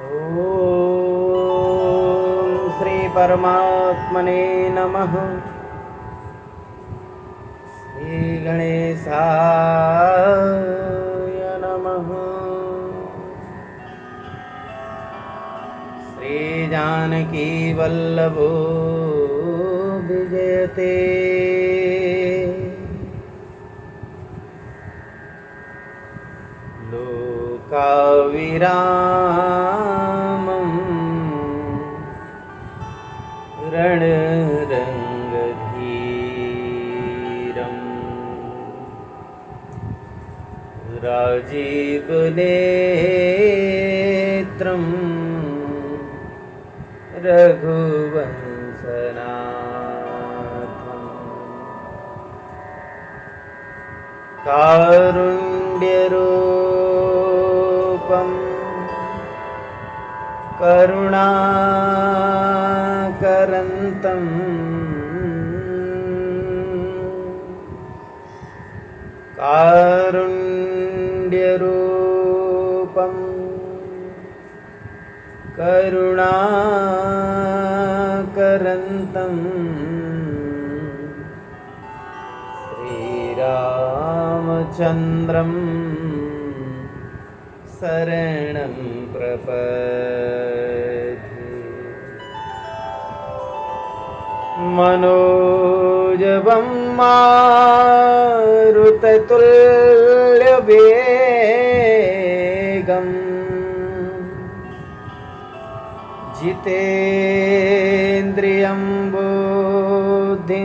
ओम श्री परमात्मने नमः। श्री गणेशाय नमः। श्री जानकी वल्लभो विजयते। लोकाविरामं रणरङ्गधीरं राजीवनेत्रं रघुवंशनाथं कारुण्यरूपं करुणाकरन्तं कारुण्यरूपं करुणाकरन्तं श्रीरामचन्द्रं शरणं प्रपद्ये। मनोजवं मारुततुल्यवेगम् जितेन्द्रियं बुद्धिमतां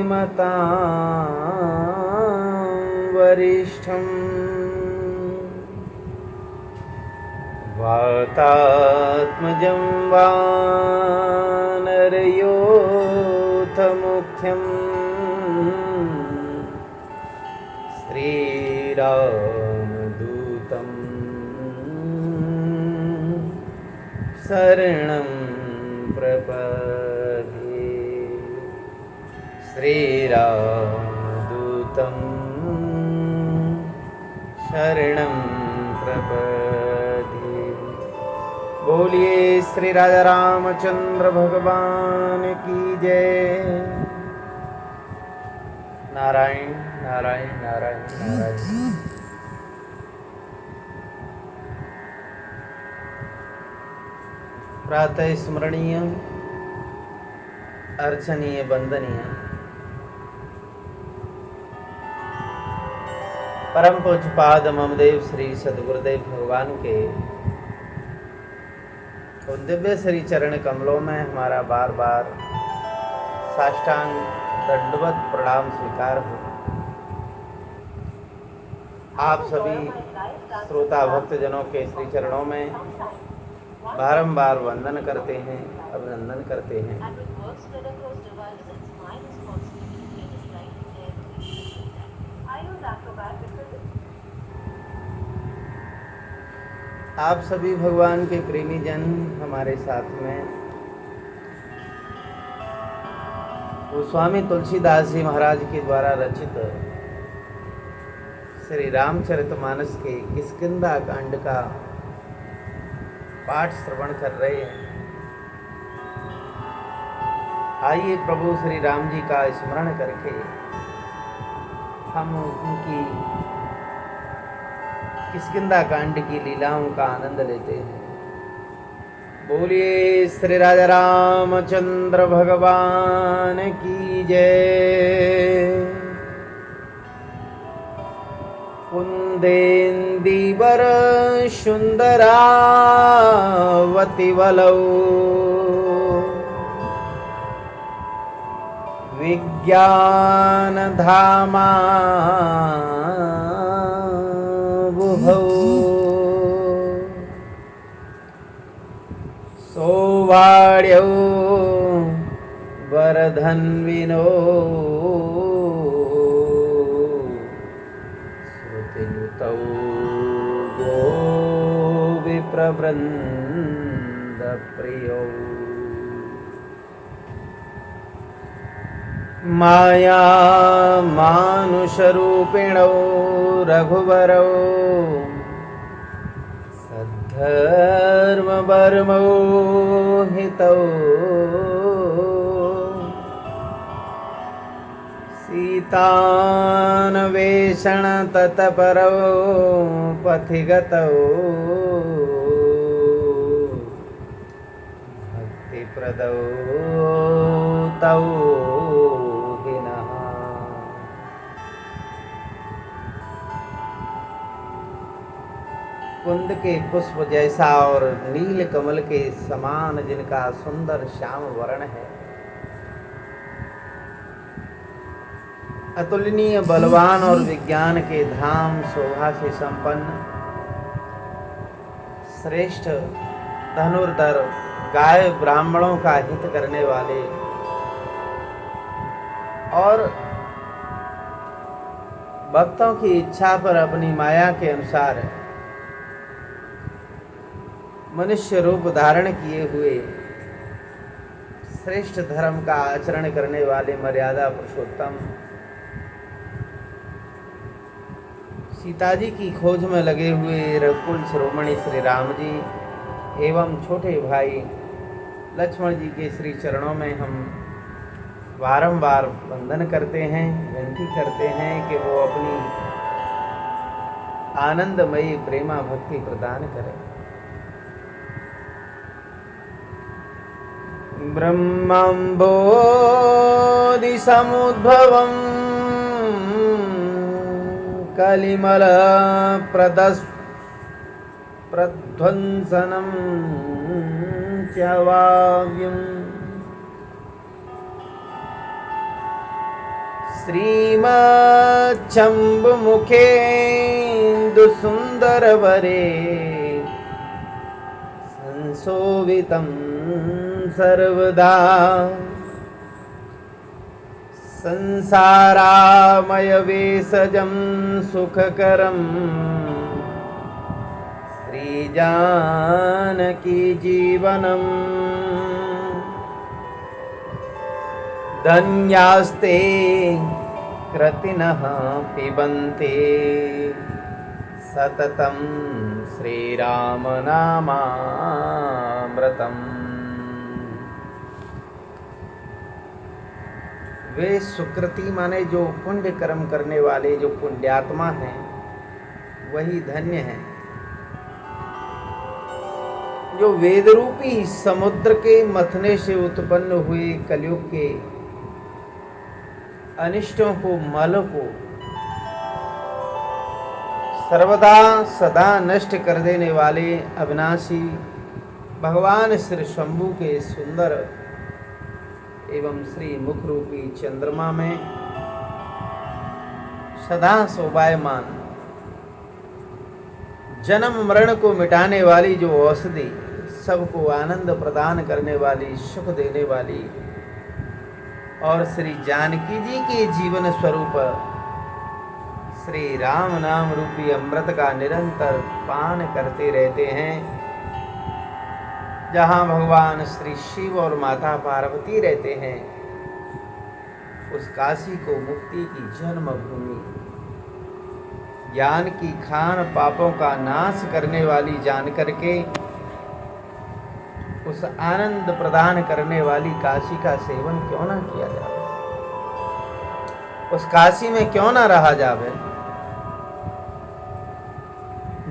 वरिष्ठं वातात्मजं वानरयोथमुख्यं श्रीरामदूतं शरणं प्रपद्ये। श्रीरामदूतं शरणं प्रपद्ये। बोलिए श्री राजा रामचंद्र भगवान की जय। नारायण नारायण नारायण नारायण। प्रातः स्मरणीय, अर्चनीय, वंदनीय परम पूज्यपाद ममदेव श्री सद्गुरुदेव भगवान के उन दिव्य श्री चरण कमलों में हमारा बार बार साष्टांग दंडवत प्रणाम स्वीकार हो। आप सभी श्रोता भक्तजनों के श्री चरणों में बारंबार वंदन करते हैं, अभिनंदन करते हैं। आप सभी भगवान के प्रेमी जन हमारे साथ में वो स्वामी तुलसीदास जी महाराज के द्वारा रचित श्री रामचरितमानस के किष्किंधा कांड का पाठ श्रवण कर रहे हैं। आइए प्रभु श्री राम जी का स्मरण करके हम उनकी किष्किंधा कांड की लीलाओं का आनंद लेते हैं। बोलिए श्री राजा रामचंद्र भगवान की जय। कुंदेन्दीवर सुंदरावती वलौ विज्ञान धामा बुभौ सौवाड्यौ वरधन्विनो श्रुतिनुतौ गो विप्रवृन्द प्रियौ माया मानुषरूपिणौ रघुवरौ सद्धर्म बरमोहितौ सीतान्वेषण तत्परौ पथिगतौ भक्तिप्रदौ तौ हिनः। कुंद के पुष्प जैसा और नील कमल के समान जिनका सुंदर श्याम वर्ण है, अतुलनीय बलवान और विज्ञान के धाम शोभा से संपन्न, श्रेष्ठ धनुर्धर, गाय ब्राह्मणों का हित करने वाले और भक्तों की इच्छा पर अपनी माया के अनुसार मनुष्य रूप धारण किए हुए, श्रेष्ठ धर्म का आचरण करने वाले मर्यादा पुरुषोत्तम सीता जी की खोज में लगे हुए रघुकुल शिरोमणि श्री राम जी एवं छोटे भाई लक्ष्मण जी के श्री चरणों में हम बारंबार वंदन करते हैं, विनती करते हैं कि वो अपनी आनंदमयी प्रेमा भक्ति प्रदान करें। ब्रह्मंबोधि समुद्भवम् कलिमल प्रध्वंसनं च वाव्यम् श्रीमच्छम्बुमुखेन्दुसुन्दरवरे संशोभितं सर्वदा संसारामय वेशजं सुखकरं श्रीजानकी जीवनम्। धन्यास्ते कृतिनः पिबन्ते सततं श्रीरामनामामृतम्। वे सुकृति माने जो पुण्य कर्म करने वाले, जो पुण्यात्मा हैं, वही धन्य हैं। जो वेद रूपी समुद्र के मथने से उत्पन्न हुए कलयुग के अनिष्टों को, मल को सर्वदा सदा नष्ट कर देने वाले अविनाशी भगवान श्री शंभु के सुंदर एवं श्री मुख रूपी चंद्रमा में सदा शोभायमान, जन्म मरण को मिटाने वाली जो औषधि, सबको आनंद प्रदान करने वाली, सुख देने वाली और श्री जानकी जी के जीवन स्वरूप श्री राम नाम रूपी अमृत का निरंतर पान करते रहते हैं। जहाँ भगवान श्री शिव और माता पार्वती रहते हैं, उस काशी को मुक्ति की जन्मभूमि, ज्ञान की खान, पापों का नाश करने वाली जान करके उस आनंद प्रदान करने वाली काशी का सेवन क्यों ना किया जाए, उस काशी में क्यों ना रहा जावे।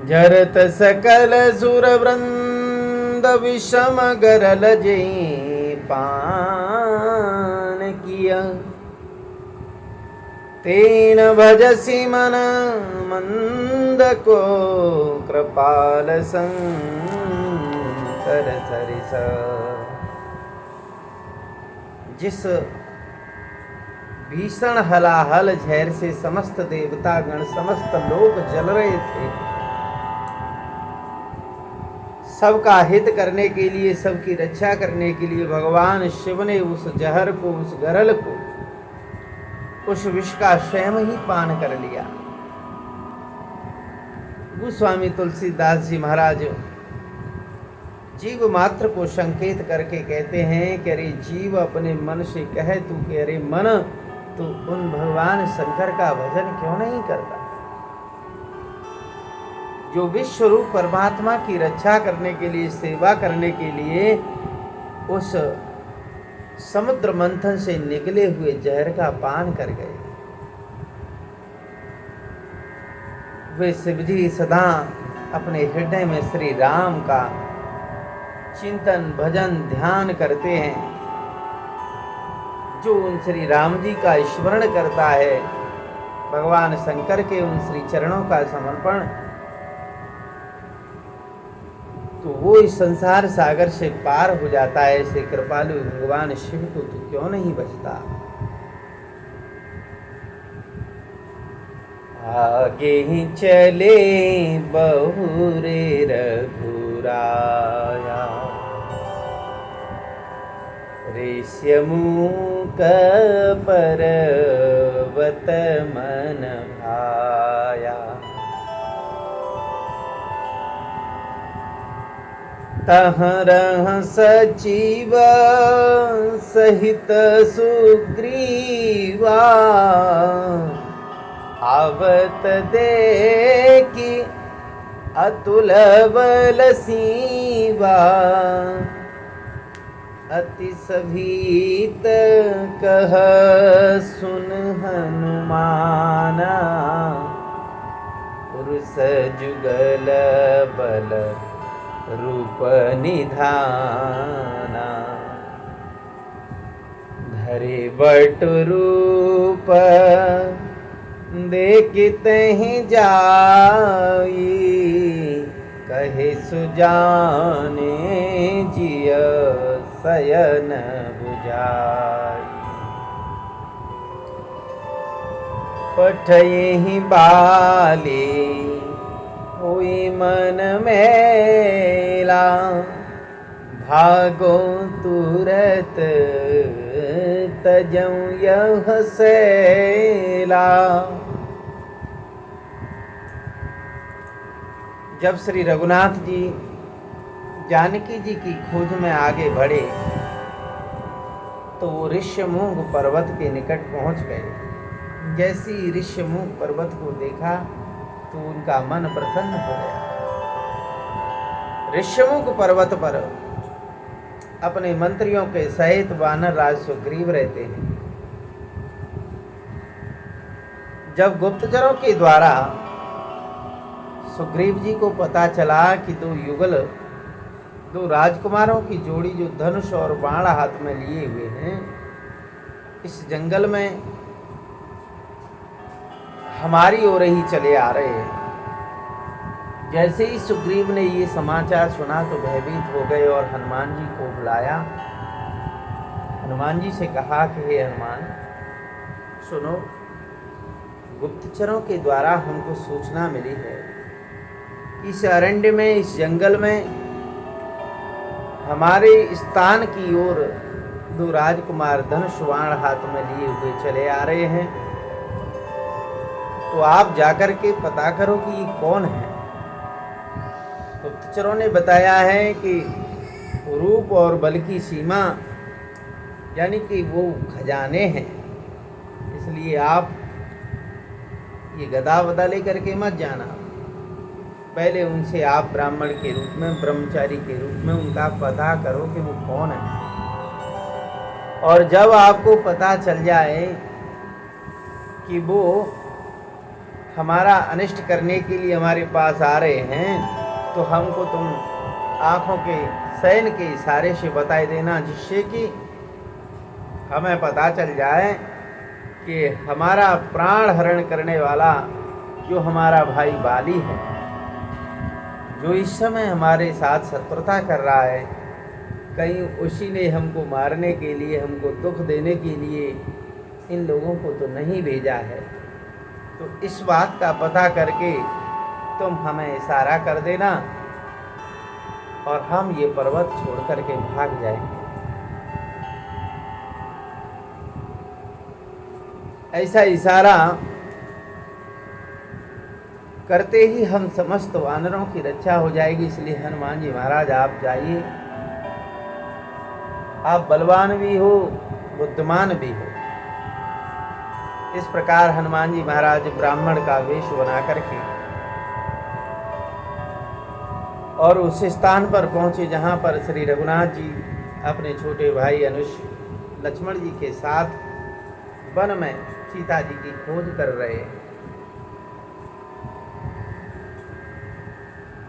जरत सकल सुर वृंद विषम गरल जई पान किया, तेन भजसी मन मंद को कृपाल शंकर सरिस। जिस भीषण हलाहल झैर से समस्त देवतागण, समस्त लोग जल रहे थे, सबका हित करने के लिए, सबकी रक्षा करने के लिए भगवान शिव ने उस जहर को, उस गरल को, उस विष का स्वयं ही पान कर लिया। गोस्वामी तुलसीदास जी महाराज जीव मात्र को संकेत करके कहते हैं कि अरे जीव अपने मन से कहे तू कि अरे मन, तो उन भगवान शंकर का भजन क्यों नहीं करता। जो विश्व रूप परमात्मा की रक्षा करने के लिए, सेवा करने के लिए उस समुद्र मंथन से निकले हुए जहर का पान कर गए। वे शिवजी सदा अपने हृदय में श्री राम का चिंतन, भजन, ध्यान करते हैं। जो उन श्री राम जी का स्मरण करता है, भगवान शंकर के उन श्री चरणों का समर्पण, तो वो इस संसार सागर से पार हो जाता है। ऐसे कृपालु भगवान शिव को तो क्यों नहीं बचता। आगे ही चले बहुरे रघुराया, ऋष्यमूक पर्वत मन भाया, तहरह सचिव सहित सुग्रीवा, आवत देखी अतुल बल सीवा, अति सभीत कह सुन हनुमाना, पुरुष जुगल बल रूप निधाना, धरे बट रूप देखते ही जाई, कहे सुजाने जिय शयन बुझाई, पठये ही बाले हुई मन मेला, भागो तुरत तजऊं यह सेला। जब श्री रघुनाथ जी जानकी जी की खोज में आगे बढ़े तो वो ऋष्यमूक पर्वत के निकट पहुंच गए। जैसी ऋष्यमूक पर्वत को देखा तो उनका मन प्रसन्न हो गया। ऋष्यमूक पर्वत पर अपने मंत्रियों के सहित वानर राज सुग्रीव रहते हैं। जब गुप्तचरों के द्वारा सुग्रीव जी को पता चला कि दो युगल, दो राजकुमारों की जोड़ी जो धनुष और बाण हाथ में लिए हुए हैं, इस जंगल में हमारी ओर ही चले आ रहे हैं। जैसे ही सुग्रीव ने ये समाचार सुना तो भयभीत हो गए और हनुमान जी को बुलाया। हनुमान जी से कहा कि हे हनुमान, सुनो, गुप्तचरों के द्वारा हमको सूचना मिली है, इस अरण्य में, इस जंगल में हमारे स्थान की ओर दो राजकुमार धनुष बाण हाथ में लिए हुए चले आ रहे हैं, तो आप जाकर के पता करो कि ये कौन है। गुप्तचरों ने बताया है कि रूप और बल की सीमा, यानी कि वो खजाने हैं, इसलिए आप ये गदा वदा लेकर के मत जाना। पहले उनसे आप ब्राह्मण के रूप में, ब्रह्मचारी के रूप में उनका पता करो कि वो कौन है। और जब आपको पता चल जाए कि वो हमारा अनिष्ट करने के लिए हमारे पास आ रहे हैं, तो हमको तुम आँखों के शयन के इशारे से बताई देना, जिससे कि हमें पता चल जाए कि हमारा प्राण हरण करने वाला जो हमारा भाई बाली है, जो इस समय हमारे साथ शत्रुता कर रहा है, कहीं उसी ने हमको मारने के लिए, हमको दुख देने के लिए इन लोगों को तो नहीं भेजा है। तो इस बात का पता करके तुम हमें इशारा कर देना और हम ये पर्वत छोड़ करके भाग जाएंगे। ऐसा इशारा करते ही हम समस्त वानरों की रक्षा हो जाएगी। इसलिए हनुमान जी महाराज आप जाइए, आप बलवान भी हो, बुद्धिमान भी हो। इस प्रकार हनुमान जी महाराज ब्राह्मण का वेश बना करके और उस स्थान पर पहुँचे जहाँ पर श्री रघुनाथ जी अपने छोटे भाई अनुज लक्ष्मण जी के साथ वन में सीता जी की खोज कर रहे हैं।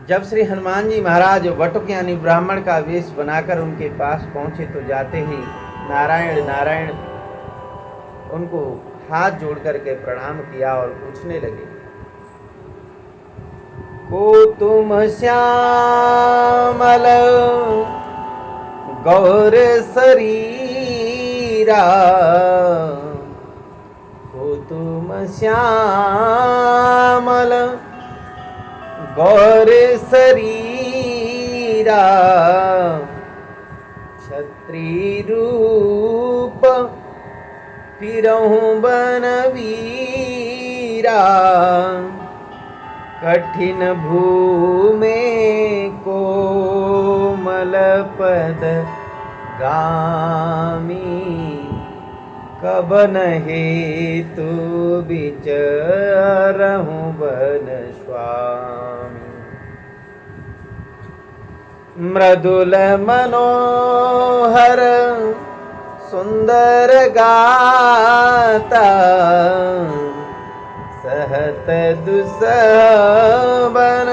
जब श्री हनुमान जी महाराज वटुक यानी ब्राह्मण का वेश बनाकर उनके पास पहुंचे तो जाते ही नारायण नारायण उनको हाथ जोड़ करके प्रणाम किया और पूछने लगे, को तुम श्यामल गौर शरीरा, को तुम श्यामल गौर शरीरा, क्षत्रिय रूप फिरहु बनवीरा, कठिन भूमि कोमल पद गामी, कबन हेतु विचरहु वन स्वामी, मृदुल मनोहर सुंदर गाता, सहत दुसबन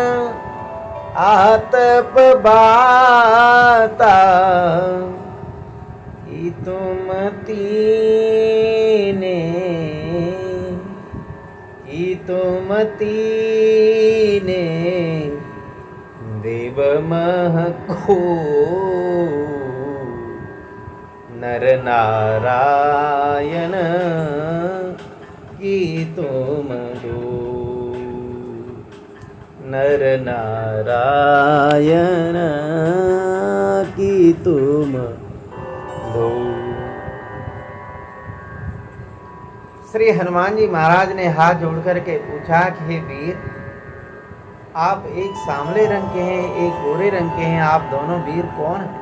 आतप बाता, कि तुम तीने देव मह को नर नारायण की तुम दो, नर नारायण की तुम दो। श्री हनुमान जी महाराज ने हाथ जोड़ करके पूछा कि हे वीर, आप एक सांवले रंग के हैं, एक गोरे रंग के हैं, आप दोनों वीर कौन हैं?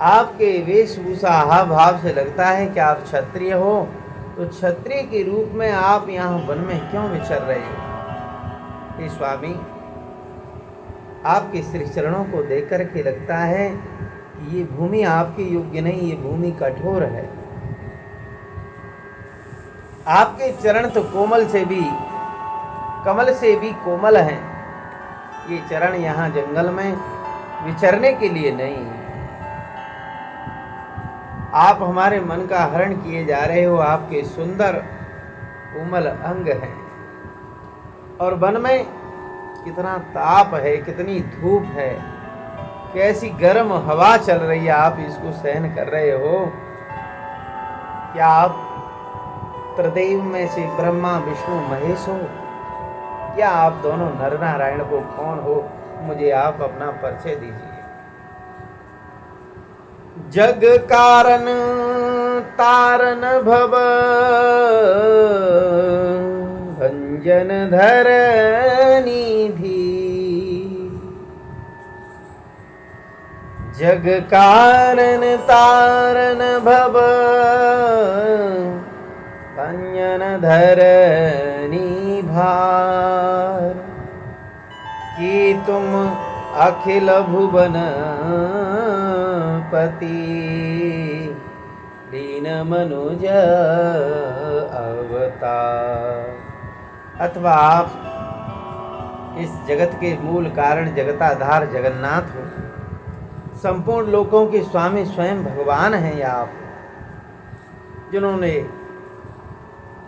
आपके वेशभूषा हाव भाव से लगता है कि आप क्षत्रिय हो, तो क्षत्रिय के रूप में आप यहाँ वन में क्यों विचर रहे हो? हे स्वामी, आपके श्री चरणों को देख करके लगता है कि ये भूमि आपके योग्य नहीं, ये भूमि कठोर है। आपके चरण तो कमल से भी कोमल हैं। ये चरण यहाँ जंगल में विचरने के लिए नहीं है। आप हमारे मन का हरण किए जा रहे हो। आपके सुंदर कोमल अंग हैं और वन में कितना ताप है, कितनी धूप है, कैसी गर्म हवा चल रही है, आप इसको सहन कर रहे हो। क्या आप त्रिदेव में से ब्रह्मा विष्णु महेश हो? क्या आप दोनों नर नारायण को कौन हो? मुझे आप अपना परिचय दीजिए। जग कारण तारन भव भंजन धर निधि, जग कारण तारन भव भंजन धर भार, कि तुम अखिल भुवन पति दीन मनुज अवतार। अथवा आप इस जगत के मूल कारण जगताधार जगन्नाथ हो, संपूर्ण लोकों के स्वामी स्वयं भगवान हैं आप, जिन्होंने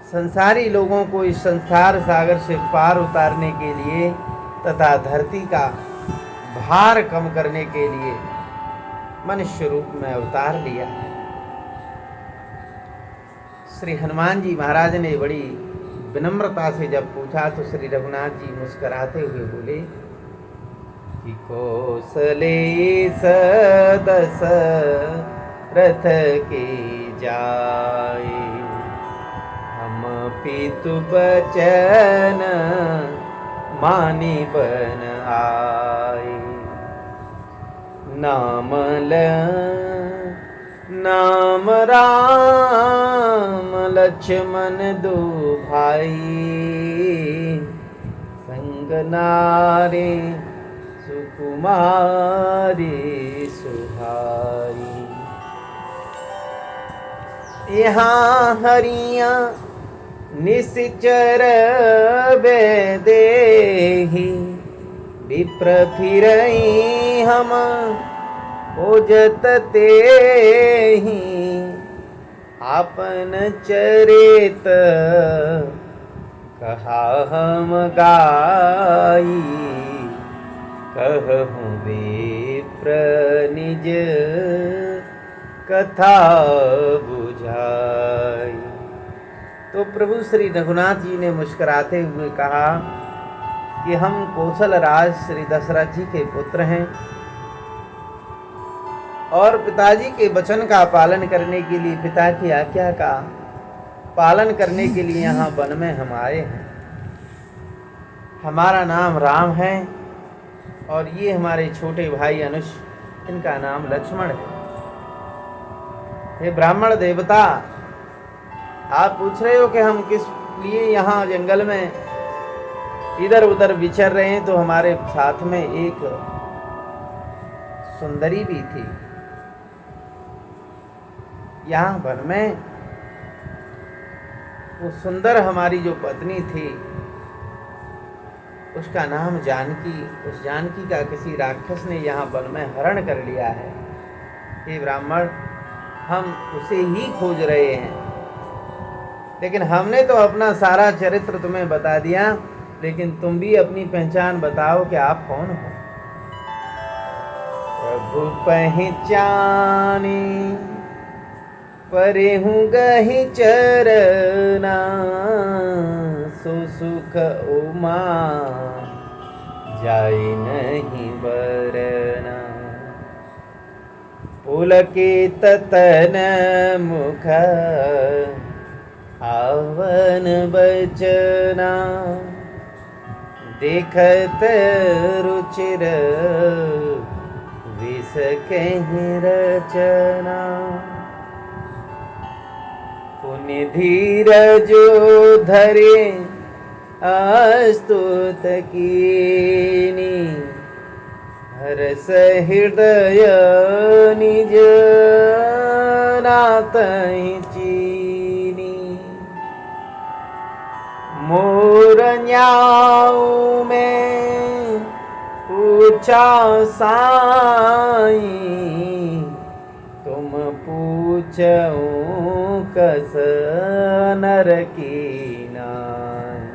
संसारी लोगों को इस संसार सागर से पार उतारने के लिए तथा धरती का भार कम करने के लिए मनुष्य रूप में अवतार लिया है। श्री हनुमान जी महाराज ने बड़ी विनम्रता से जब पूछा तो श्री रघुनाथ जी मुस्कुराते हुए बोले कि कौशले सदस रथ के जाए, हम पितु बचन मानी बन आए। नाम राम लक्ष्मण दो भाई, संग नारी सुकुमारी सुहारी। यहाँ हरिया निश्चर बेदेही, विप्र फिरई हम ओजत तेहि। आपन चरित कहा हम गाई, कहूँ विप्र निज कथा बुझाई। तो प्रभु श्री रघुनाथ जी ने मुस्कुराते हुए कहा कि हम कौशल राज श्री दशरथ जी के पुत्र हैं और पिताजी के वचन का पालन करने के लिए, पिता की आज्ञा का पालन करने के लिए यहाँ वन में हम आए हैं। हमारा नाम राम है और ये हमारे छोटे भाई अनुज, इनका नाम लक्ष्मण है। हे ब्राह्मण देवता, आप पूछ रहे हो कि हम किस लिए यहाँ जंगल में इधर उधर विचर रहे हैं, तो हमारे साथ में एक सुंदरी भी थी। यहाँ वन में वो सुंदर हमारी जो पत्नी थी, उसका नाम जानकी। उस जानकी का किसी राक्षस ने यहाँ वन में हरण कर लिया है। हे ब्राह्मण, हम उसे ही खोज रहे हैं, लेकिन हमने तो अपना सारा चरित्र तुम्हें बता दिया, लेकिन तुम भी अपनी पहचान बताओ कि आप कौन हो। प्रभु पहचानी परे हूँ गही चरना, सो सुख उमा जाय नहीं बरना। पुलकित तन मुख आवन बचना, देखत रुचिर विष कहीं रचना। पुनि धीरजो धरे अस्तुत कीनी, हरस हृदय निज नातहि चीनी। मोर न्याऊ में पूछा साई, तुम पूछो कस नर की नाई।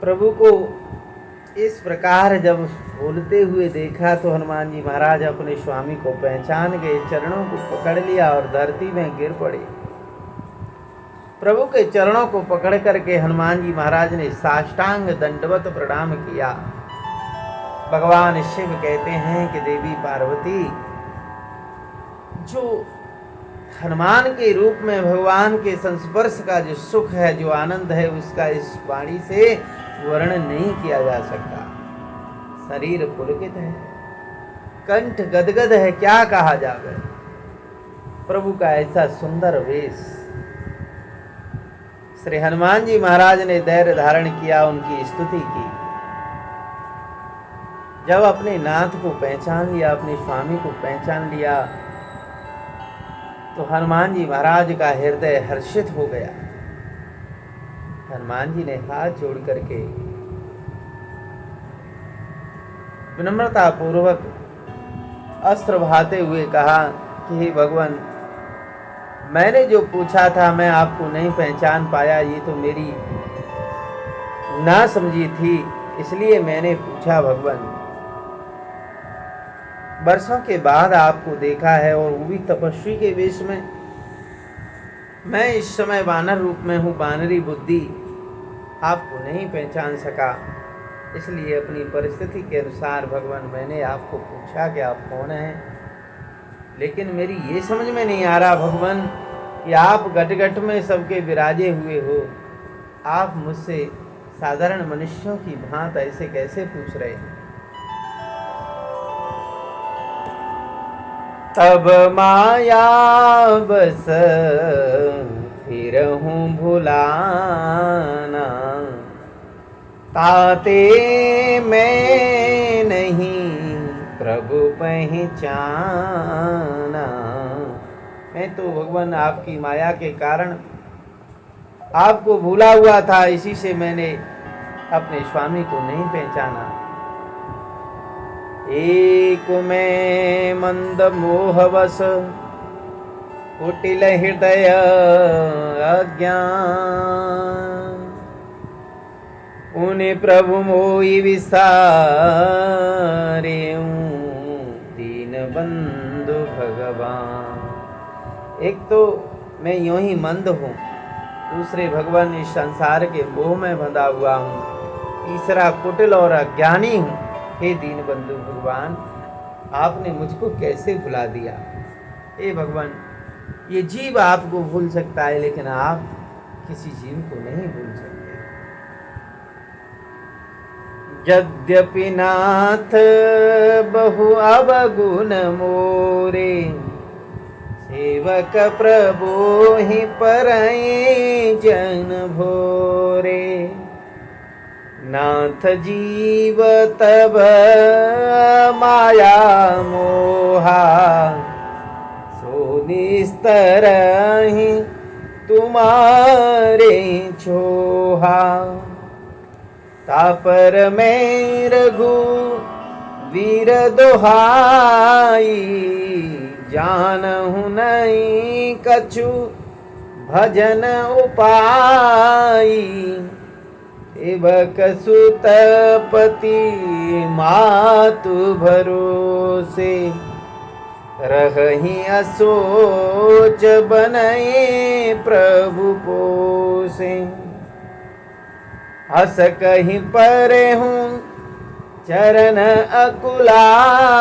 प्रभु को इस प्रकार जब बोलते हुए देखा तो हनुमान जी महाराज अपने स्वामी को पहचान गए, चरणों को पकड़ लिया और धरती में गिर पड़े। प्रभु के चरणों को पकड़ करके हनुमान जी महाराज ने साष्टांग दंडवत प्रणाम किया। भगवान शिव कहते हैं कि देवी पार्वती, जो हनुमान के रूप में भगवान के संस्पर्श का जो सुख है, जो आनंद है, उसका इस वाणी से वर्णन नहीं किया जा सकता। शरीर पुलकित है, कंठ गदगद है, क्या कहा जावे। प्रभु का ऐसा सुंदर वेश। श्री हनुमान जी महाराज ने धैर्य धारण किया, उनकी स्तुति की। जब अपने नाथ को पहचान लिया, अपने स्वामी को पहचान लिया, तो हनुमान जी महाराज का हृदय हर्षित हो गया। हनुमान जी ने हाथ जोड़ करके विनम्रता पूर्वक अस्त्र भाते हुए कहा कि हे भगवान, मैंने जो पूछा था मैं आपको नहीं पहचान पाया, ये तो मेरी ना समझी थी, इसलिए मैंने पूछा। भगवान, वर्षों के बाद आपको देखा है और वो भी तपस्वी के वेश में। मैं इस समय वानर रूप में हूँ, वानरी बुद्धि, आपको नहीं पहचान सका, इसलिए अपनी परिस्थिति के अनुसार भगवान मैंने आपको पूछा कि आप कौन हैं। लेकिन मेरी ये समझ में नहीं आ रहा भगवान कि आप घट घट में सबके विराजे हुए हो, आप मुझसे साधारण मनुष्यों की भांत ऐसे कैसे पूछ रहे हैं। तब माया बस फिर हूँ भुलाना, ताते मैं नहीं प्रभु पहचाना। मैं तो भगवान आपकी माया के कारण आपको भूला हुआ था, इसी से मैंने अपने स्वामी को नहीं पहचाना। एक मैं मंद मोहवश कुटिल हृदय अज्ञान, उन्हें प्रभु मोई विसारे दीन बंधु भगवान। एक तो मैं यूं ही मंद हूँ, दूसरे भगवान इस संसार के मोह में बंधा हुआ हूँ, तीसरा कुटिल और अज्ञानी हूँ। हे दीन बंधु भगवान, आपने मुझको कैसे भुला दिया। हे भगवान, ये जीव आपको भूल सकता है, लेकिन आप किसी जीव को नहीं भूल सकते। यद्यपि नाथ बहु अवगुण मोरे, सेवक प्रभु ही परई जन भोरे। नाथ जीव तब माया मोहा, सो निस्तर ही तुम्हारे छोहा। तापर में रघु वीर दोहाई, जानहु नहीं कछु भजन उपाई। सेवक सुत पति मातु भरोसे, रही असोच बनए प्रभु पोसे। हस कहीं परे हूँ चरण अकुलाई,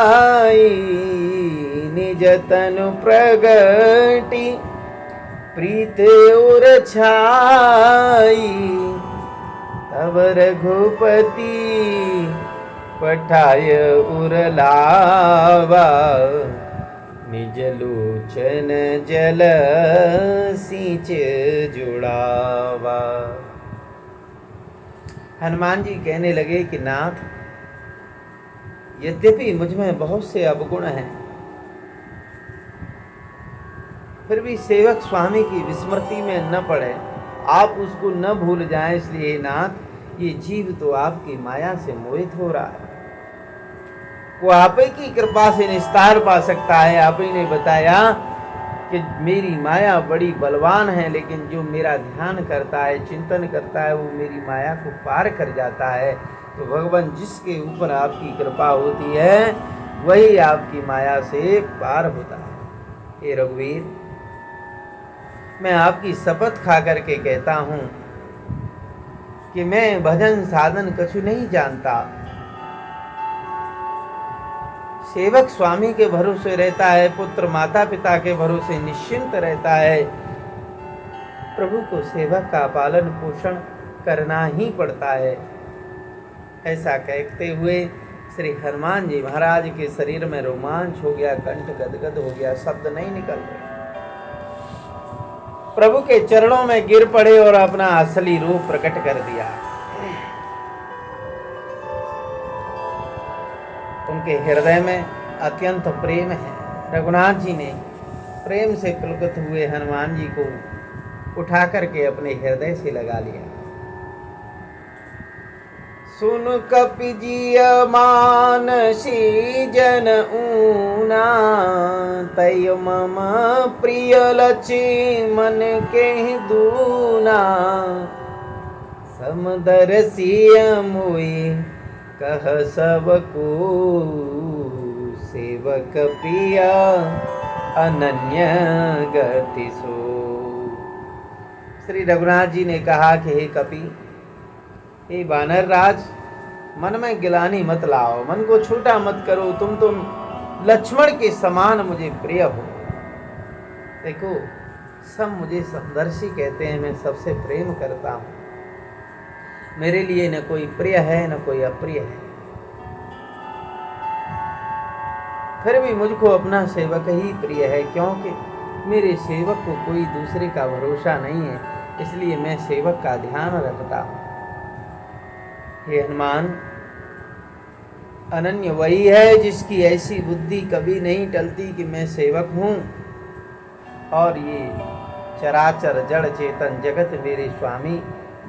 निज तनु प्रगति प्रीत उर छाई। तब रघुपति पठाय उर लावा, निज लोचन जल सींच जुड़ावा। हनुमान जी कहने लगे कि नाथ, यद्यपि मुझ में बहुत से अवगुण हैं, फिर भी सेवक स्वामी की विस्मृति में न पड़े, आप उसको न भूल जाएं। इसलिए नाथ, ये जीव तो आपकी माया से मोहित हो रहा है, वो आप ही की कृपा से निस्तार पा सकता है। आप ही ने बताया कि मेरी माया बड़ी बलवान है, लेकिन जो मेरा ध्यान करता है, चिंतन करता है, वो मेरी माया को पार कर जाता है। तो भगवान, जिसके ऊपर आपकी कृपा होती है, वही आपकी माया से पार होता है। हे रघुवीर, मैं आपकी शपथ खा करके कहता हूँ कि मैं भजन साधन कछु नहीं जानता। सेवक स्वामी के भरोसे रहता है, पुत्र माता पिता के भरोसे निश्चिंत रहता है। प्रभु को सेवक का पालन पोषण करना ही पड़ता है। ऐसा कहते हुए श्री हनुमान जी महाराज के शरीर में रोमांच हो गया, कंठ गदगद हो गया, शब्द नहीं निकल रहे। प्रभु के चरणों में गिर पड़े और अपना असली रूप प्रकट कर दिया। उनके हृदय में अत्यंत प्रेम है। रघुनाथ जी ने प्रेम से पुलकित हुए हनुमान जी को उठा करके अपने हृदय से लगा लिया। सुन कपि जिय मानसी जन ऊना, तय मम प्रिय लक्ष्मण के दूना। समदर्शिय मोहि कह सबको, सेवक प्रिया अनन्य गति सो। श्री रघुनाथ जी ने कहा कि हे कपि, हे वानर राज, मन में गिलानी मत लाओ, मन को छोटा मत करो। तुम लक्ष्मण के समान मुझे प्रिय हो। देखो, सब मुझे समदर्शी कहते हैं, मैं सबसे प्रेम करता हूँ। मेरे लिए न कोई प्रिय है न कोई अप्रिय है, फिर भी मुझको अपना सेवक ही प्रिय है, क्योंकि मेरे सेवक को कोई दूसरे का भरोसा नहीं है, इसलिए मैं सेवक का ध्यान रखता हूँ। हे हनुमान, अनन्य वही है जिसकी ऐसी बुद्धि कभी नहीं टलती कि मैं सेवक हूँ और ये चराचर जड़ चेतन जगत मेरे स्वामी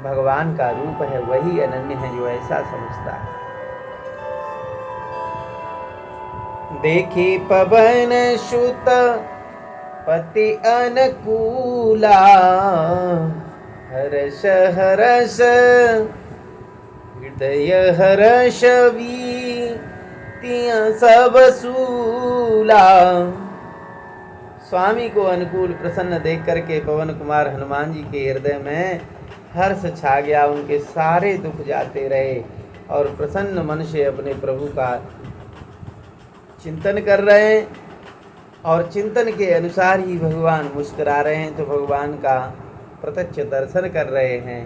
भगवान का रूप है। वही अनन्य है जो ऐसा समझता है। देखे पवन सुत पति अनुकूला, हर्ष हर्ष हृदय हर्ष तिया सब सूला। स्वामी को अनुकूल प्रसन्न देख करके पवन कुमार हनुमान जी के हृदय में हर्ष छा गया। उनके सारे दुख जाते रहे और प्रसन्न मन से अपने प्रभु का चिंतन कर रहे हैं और चिंतन के अनुसार ही भगवान मुस्कुरा रहे हैं, तो भगवान का प्रत्यक्ष दर्शन कर रहे हैं।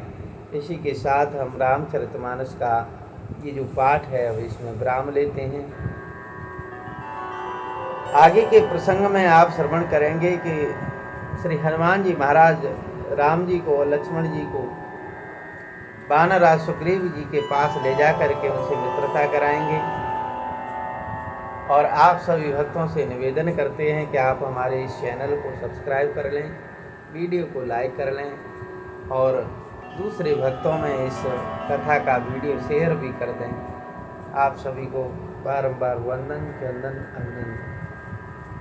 इसी के साथ हम रामचरितमानस का ये जो पाठ है अब इसमें विराम लेते हैं। आगे के प्रसंग में आप श्रवण करेंगे कि श्री हनुमान जी महाराज राम जी को और लक्ष्मण जी को वानरराज सुग्रीव जी के पास ले जा करके उनसे मित्रता कराएंगे। और आप सभी भक्तों से निवेदन करते हैं कि आप हमारे इस चैनल को सब्सक्राइब कर लें, वीडियो को लाइक कर लें और दूसरे भक्तों में इस कथा का वीडियो शेयर भी कर दें। आप सभी को बारंबार वंदन अभिनंदन।